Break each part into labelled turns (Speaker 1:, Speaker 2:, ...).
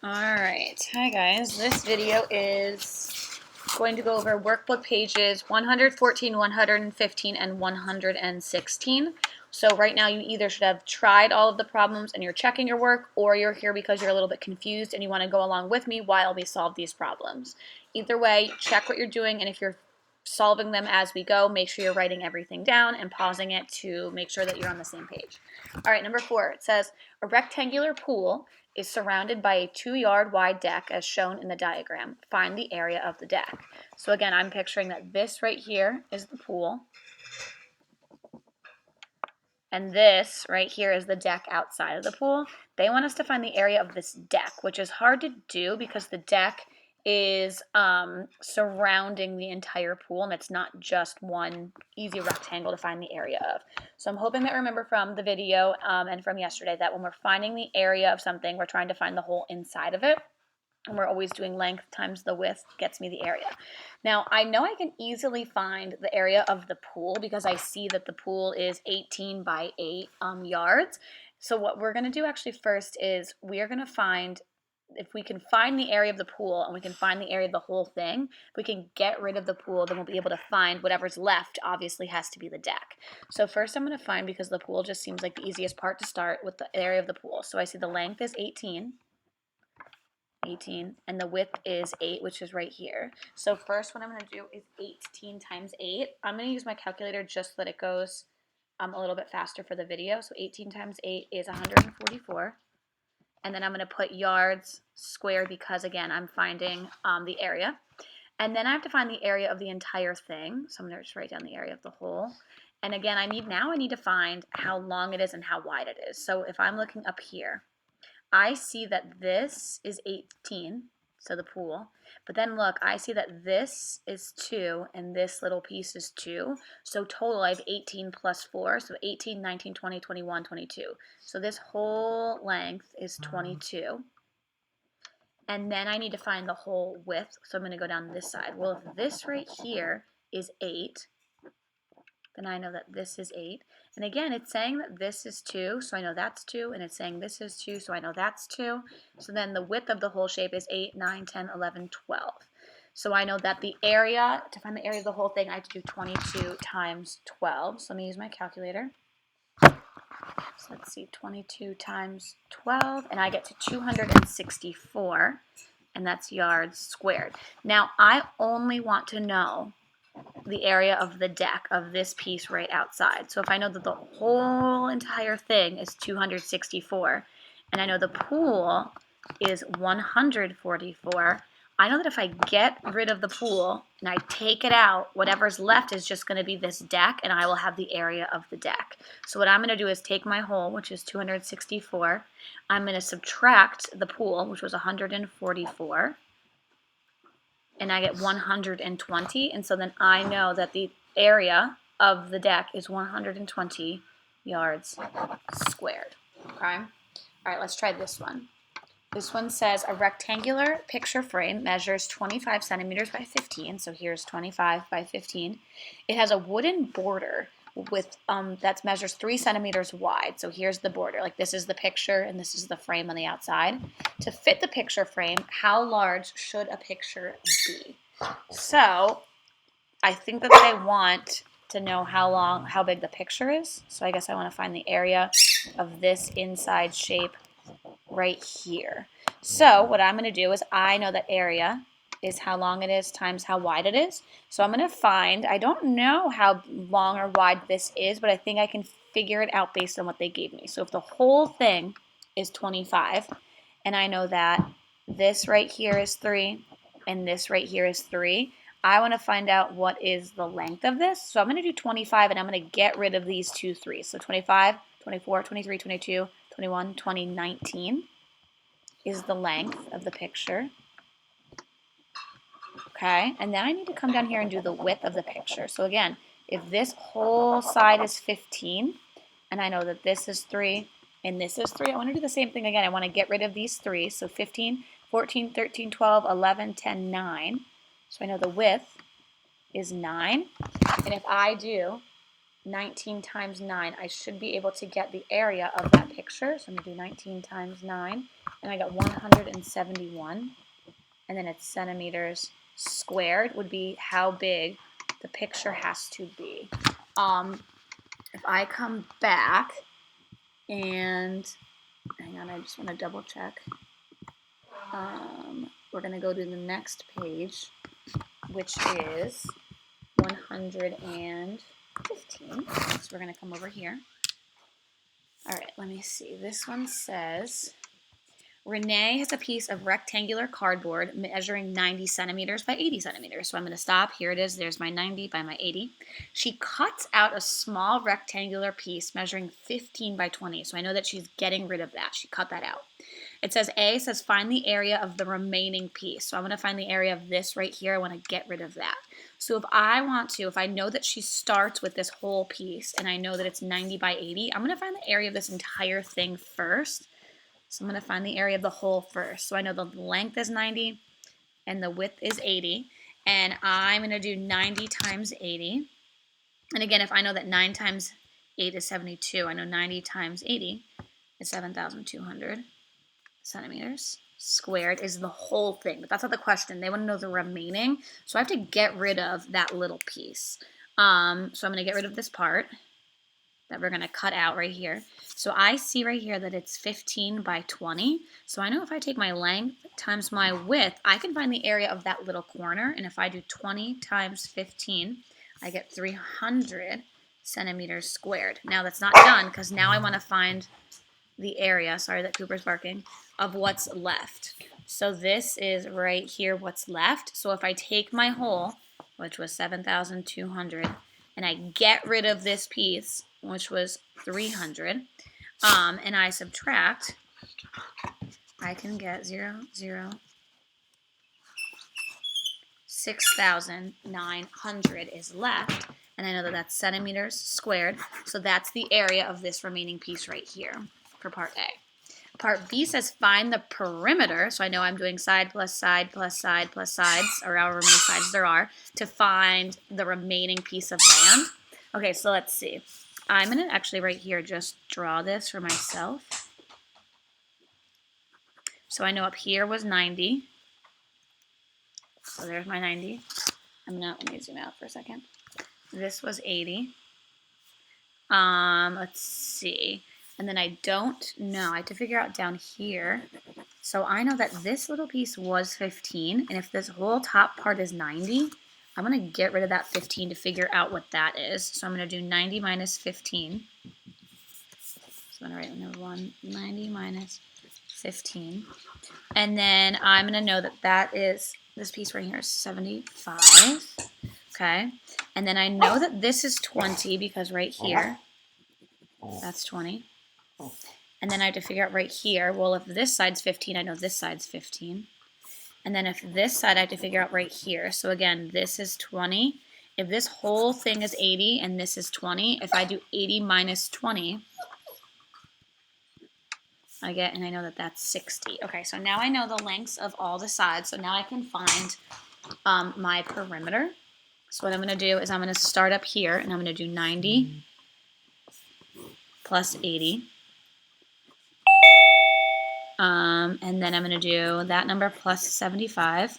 Speaker 1: All right, hi guys. This video is going to go over workbook pages 114, 115, and 116. So right now you either should have tried all of the problems and you're checking your work, or you're here because you're a little bit confused and you want to go along with me while we solve these problems. Either way, check what you're doing, and if you're solving them as we go, make sure you're writing everything down and pausing it to make sure that you're on the same page. All right, number 4, it says a rectangular pool is surrounded by a 2-yard wide deck as shown in the diagram. Find the area of the deck. So again, I'm picturing that this right here is the pool, and this right here is the deck outside of the pool. They want us to find the area of this deck, which is hard to do because the deck is surrounding the entire pool, and it's not just one easy rectangle to find the area of. So I'm hoping that you remember from the video and from yesterday that when we're finding the area of something, we're trying to find the whole inside of it. And we're always doing length times the width gets me the area. Now, I know I can easily find the area of the pool because I see that the pool is 18 by 8 yards. So what we're going to do actually first is we are going to find, if we can find the area of the pool and we can find the area of the whole thing, if we can get rid of the pool, then we'll be able to find whatever's left. Obviously has to be the deck. So first I'm going to find, because the pool just seems like the easiest part to start, with the area of the pool. So I see the length is 18, and the width is 8, which is right here. So first what I'm going to do is 18 times 8. I'm going to use my calculator just so that it goes a little bit faster for the video. So 18 times 8 is 144. And then I'm going to put yards squared because, again, I'm finding the area. And then I have to find the area of the entire thing. So I'm going to just write down the area of the whole. And again, I need to find how long it is and how wide it is. So if I'm looking up here, I see that this is 18, so the pool. But then look, I see that this is 2 and this little piece is 2. So total I have 18 plus 4, so 18, 19, 20, 21, 22. So this whole length is 22. And then I need to find the whole width, so I'm going to go down this side. Well, if this right here is 8, then I know that this is 8. And again, it's saying that this is 2, so I know that's 2, and it's saying this is 2, so I know that's 2. So then the width of the whole shape is 8, 9, 10, 11, 12. So I know that the area, to find the area of the whole thing, I have to do 22 times 12. So let me use my calculator. So let's see, 22 times 12, and I get to 264, and that's yards squared. Now, I only want to know the area of the deck of this piece right outside. So if I know that the whole entire thing is 264, and I know the pool is 144, I know that if I get rid of the pool and I take it out, whatever's left is just going to be this deck, and I will have the area of the deck. So what I'm going to do is take my whole, which is 264, I'm going to subtract the pool, which was 144, and I get 120, and so then I know that the area of the deck is 120 yards squared. Okay? All right, let's try this one. This one says a rectangular picture frame measures 25 centimeters by 15, so here's 25 by 15. It has a wooden border with that measures 3 centimeters wide. So here's the border. Like, this is the picture and this is the frame on the outside. To fit the picture frame, how large should a picture be? So I think that they want to know how big the picture is. So I guess I want to find the area of this inside shape right here. So what I'm going to do is, I know that area is how long it is times how wide it is. So I'm going to find, I don't know how long or wide this is, but I think I can figure it out based on what they gave me. So if the whole thing is 25, and I know that this right here is 3, and this right here is 3, I want to find out what is the length of this. So I'm going to do 25, and I'm going to get rid of these 2 3s. So 25, 24, 23, 22, 21, 20, 19 is the length of the picture. Okay, and then I need to come down here and do the width of the picture. So again, if this whole side is 15, and I know that this is 3, and this is 3, I want to do the same thing again. I want to get rid of these 3. So 15, 14, 13, 12, 11, 10, 9. So I know the width is 9. And if I do 19 times 9, I should be able to get the area of that picture. So I'm going to do 19 times 9, and I got 171. And then it's centimeters squared would be how big the picture has to be. If I come back and, hang on, I just want to double check. We're going to go to the next page, which is 115. So we're going to come over here. All right, let me see. This one says, Renee has a piece of rectangular cardboard measuring 90 centimeters by 80 centimeters. So I'm going to stop. Here it is. There's my 90 by my 80. She cuts out a small rectangular piece measuring 15 by 20. So I know that she's getting rid of that. She cut that out. It says A says find the area of the remaining piece. So I'm going to find the area of this right here. I want to get rid of that. So if I know that she starts with this whole piece and I know that it's 90 by 80, I'm going to find the area of this entire thing first. So I'm going to find the area of the whole first. So I know the length is 90 and the width is 80. And I'm going to do 90 times 80. And again, if I know that 9 times 8 is 72, I know 90 times 80 is 7,200 centimeters squared is the whole thing. But that's not the question. They want to know the remaining. So I have to get rid of that little piece. So I'm going to get rid of this part that we're going to cut out right here. So I see right here that it's 15 by 20. So I know if I take my length times my width, I can find the area of that little corner. And if I do 20 times 15, I get 300 centimeters squared. Now that's not done because now I want to find the area, sorry that Cooper's barking, of what's left. So this is right here what's left. So if I take my whole, which was 7,200, and I get rid of this piece, which was 300, and I subtract, I can get 6,900 is left, and I know that that's centimeters squared, so that's the area of this remaining piece right here for part A. Part B says find the perimeter, so I know I'm doing side plus side plus side plus sides, or however many sides there are, to find the remaining piece of land. Okay, so let's see. I'm going to actually right here just draw this for myself. So I know up here was 90. So there's my 90. Let me zoom out for a second. This was 80. Let's see. And then I don't know. I have to figure out down here. So I know that this little piece was 15. And if this whole top part is 90, I'm going to get rid of that 15 to figure out what that is. So I'm going to do 90 minus 15. So I'm going to write number 1, 90 minus 15. And then I'm going to know that that is, this piece right here is 75. Okay. And then I know that this is 20 because right here, that's 20. And then I have to figure out right here, well, if this side's 15, I know this side's 15. And then if this side, I have to figure out right here. So again, this is 20. If this whole thing is 80 and this is 20, if I do 80 minus 20, and I know that that's 60. Okay, so now I know the lengths of all the sides. So now I can find my perimeter. So what I'm going to do is I'm going to start up here, and I'm going to do 90 plus 80. And then I'm going to do that number plus 75.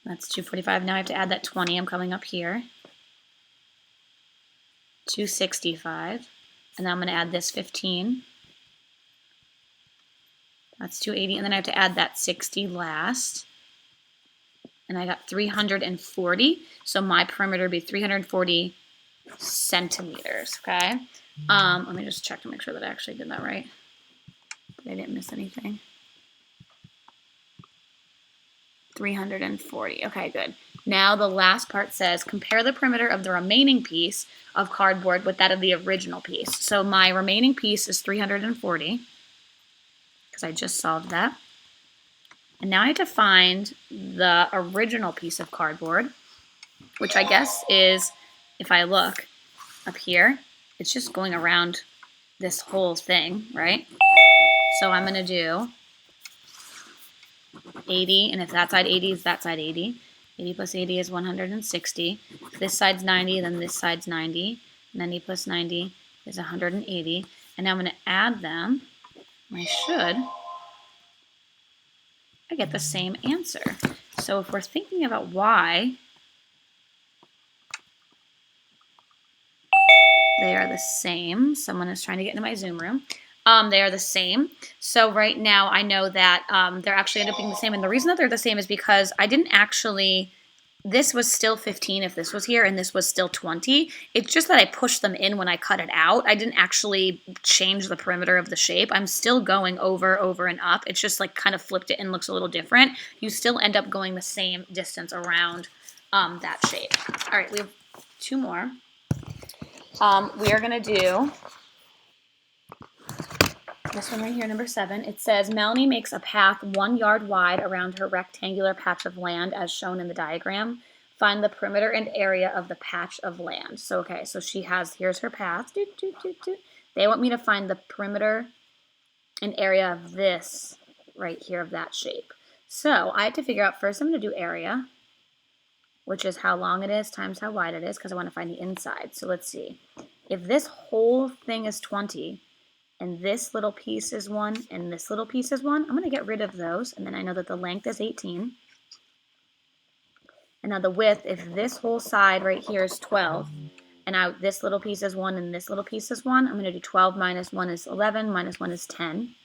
Speaker 1: That's 245. Now I have to add that 20. I'm coming up here. 265. And then I'm going to add this 15. That's 280. And then I have to add that 60 last. And I got 340. So my perimeter would be 340 centimeters, okay? Let me just check to make sure that I actually did that right. That I didn't miss anything. 340. Okay, good. Now the last part says compare the perimeter of the remaining piece of cardboard with that of the original piece. So my remaining piece is 340 because I just solved that. And now I have to find the original piece of cardboard, which I guess is, if I look up here, it's just going around this whole thing, right? So I'm going to do 80, and if that side 80 is that side 80. 80 plus 80 is 160. If this side's 90, then this side's 90. 90 plus 90 is 180. And now I'm going to add them. I get the same answer. So if we're thinking about why they are the same, someone is trying to get into my Zoom room. They are the same. So right now I know that they're actually end up being the same. And the reason that they're the same is because I didn't actually, this was still 15 if this was here, and this was still 20. It's just that I pushed them in when I cut it out. I didn't actually change the perimeter of the shape. I'm still going over, and up. It's just like kind of flipped it and looks a little different. You still end up going the same distance around that shape. All right, we have 2 more. We are going to do this one right here, number 7. It says, Melanie makes a path 1 yard wide around her rectangular patch of land as shown in the diagram. Find the perimeter and area of the patch of land. So, okay, so she has, here's her path. They want me to find the perimeter and area of this right here of that shape. So I have to figure out, first I'm going to do area, which is how long it is times how wide it is, because I want to find the inside. So let's see. If this whole thing is 20, and this little piece is 1, and this little piece is 1, I'm going to get rid of those, and then I know that the length is 18. And now the width, if this whole side right here is 12, and now this little piece is 1 and this little piece is 1, I'm going to do 12 minus 1 is 11, minus 1 is 10.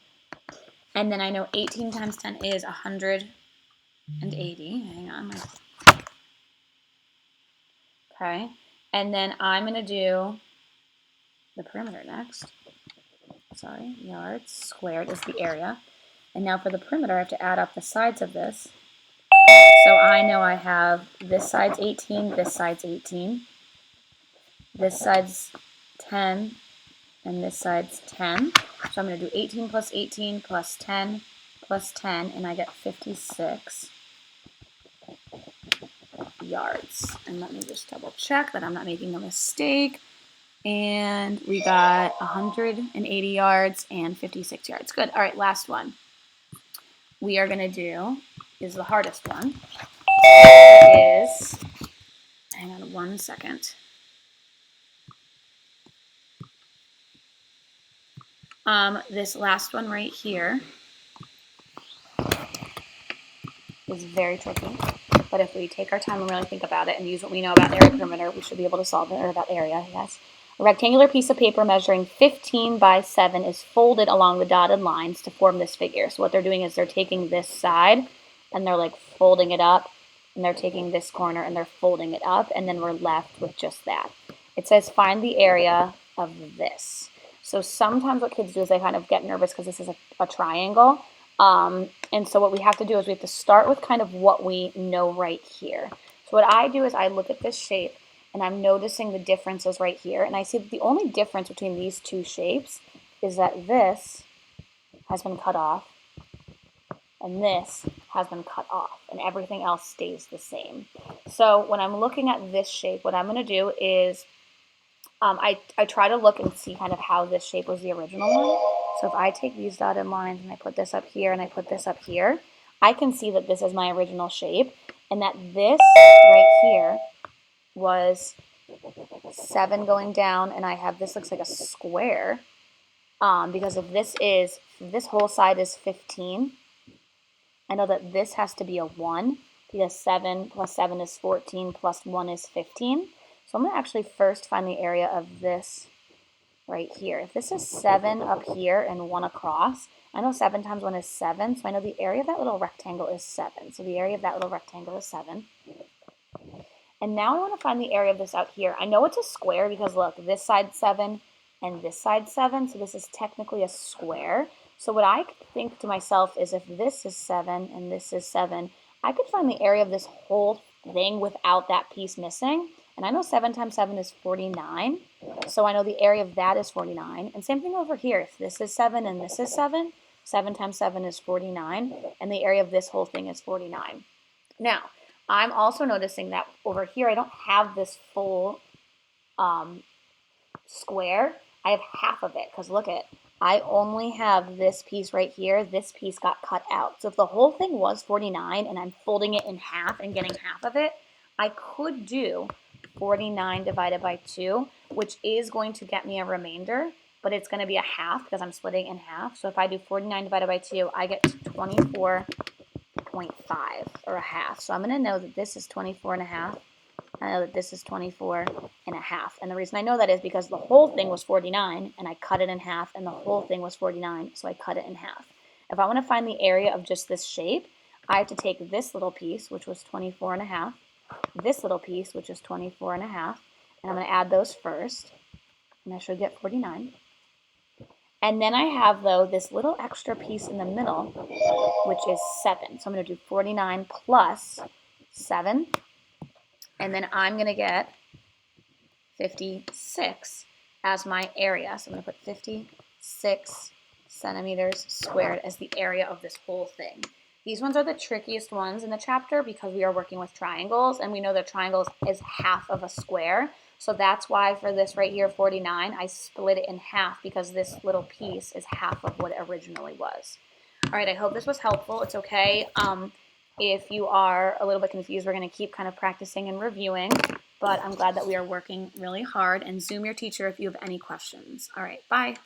Speaker 1: And then I know 18 times 10 is 180. Hang on. Okay. And then I'm going to do the perimeter next. Sorry, yards squared is the area. And now for the perimeter, I have to add up the sides of this. So I know I have this side's 18, this side's 18, this side's 10, and this side's 10. So I'm going to do 18 plus 18 plus 10 plus 10, and I get 56 yards. And let me just double check that I'm not making a mistake. And we got 180 yards and 56 yards. Good. All right, last one. We are going to do is the hardest one. It is, hang on 1 second. This last one right here is very tricky. But if we take our time and really think about it and use what we know about area perimeter, we should be able to solve it, or about area, yes. A rectangular piece of paper measuring 15 by 7 is folded along the dotted lines to form this figure. So what they're doing is they're taking this side and they're like folding it up, and they're taking this corner and they're folding it up, and then we're left with just that. It says find the area of this. So sometimes what kids do is they kind of get nervous because this is a triangle. And so what we have to do is we have to start with kind of what we know right here. So what I do is I look at this shape, and I'm noticing the differences right here. And I see that the only difference between these two shapes is that this has been cut off, and this has been cut off, and everything else stays the same. So when I'm looking at this shape, what I'm going to do is I try to look and see kind of how this shape was the original one. So if I take these dotted lines and I put this up here and I put this up here, I can see that this is my original shape, and that this right here was 7 going down, and I have this looks like a square, because if this whole side is 15, I know that this has to be a 1, because 7 plus 7 is 14 plus 1 is 15. So I'm going to actually first find the area of this right here. If this is 7 up here and 1 across, I know 7 times 1 is 7, so I know the area of that little rectangle is 7. So the area of that little rectangle is 7. And now I want to find the area of this out here. I know it's a square because look, this side's 7 and this side's 7, so this is technically a square. So what I think to myself is if this is 7 and this is 7, I could find the area of this whole thing without that piece missing. And I know 7 times 7 is 49, so I know the area of that is 49. And same thing over here. If this is 7 and this is 7, 7 times 7 is 49, and the area of this whole thing is 49. Now, I'm also noticing that over here I don't have this full square. I have half of it, because look at, I only have this piece right here. This piece got cut out. So if the whole thing was 49 and I'm folding it in half and getting half of it, I could do 49 divided by 2, which is going to get me a remainder, but it's going to be a half because I'm splitting in half. So if I do 49 divided by 2, I get 24.5 or a half. So I'm going to know that this is 24 and a half. I know that this is 24 and a half. And the reason I know that is because the whole thing was 49 and I cut it in half, and the whole thing was 49, so I cut it in half. If I want to find the area of just this shape, I have to take this little piece, which was 24 and a half, this little piece, which is 24 and a half, and I'm going to add those first, and I should get 49. And then I have, though, this little extra piece in the middle, which is 7. So I'm going to do 49 plus 7. And then I'm going to get 56 as my area. So I'm going to put 56 centimeters squared as the area of this whole thing. These ones are the trickiest ones in the chapter because we are working with triangles, and we know that triangles is half of a square. So that's why for this right here, 49, I split it in half because this little piece is half of what it originally was. All right, I hope this was helpful. It's okay. If you are a little bit confused, we're going to keep kind of practicing and reviewing, but I'm glad that we are working really hard. And Zoom your teacher if you have any questions. All right, bye.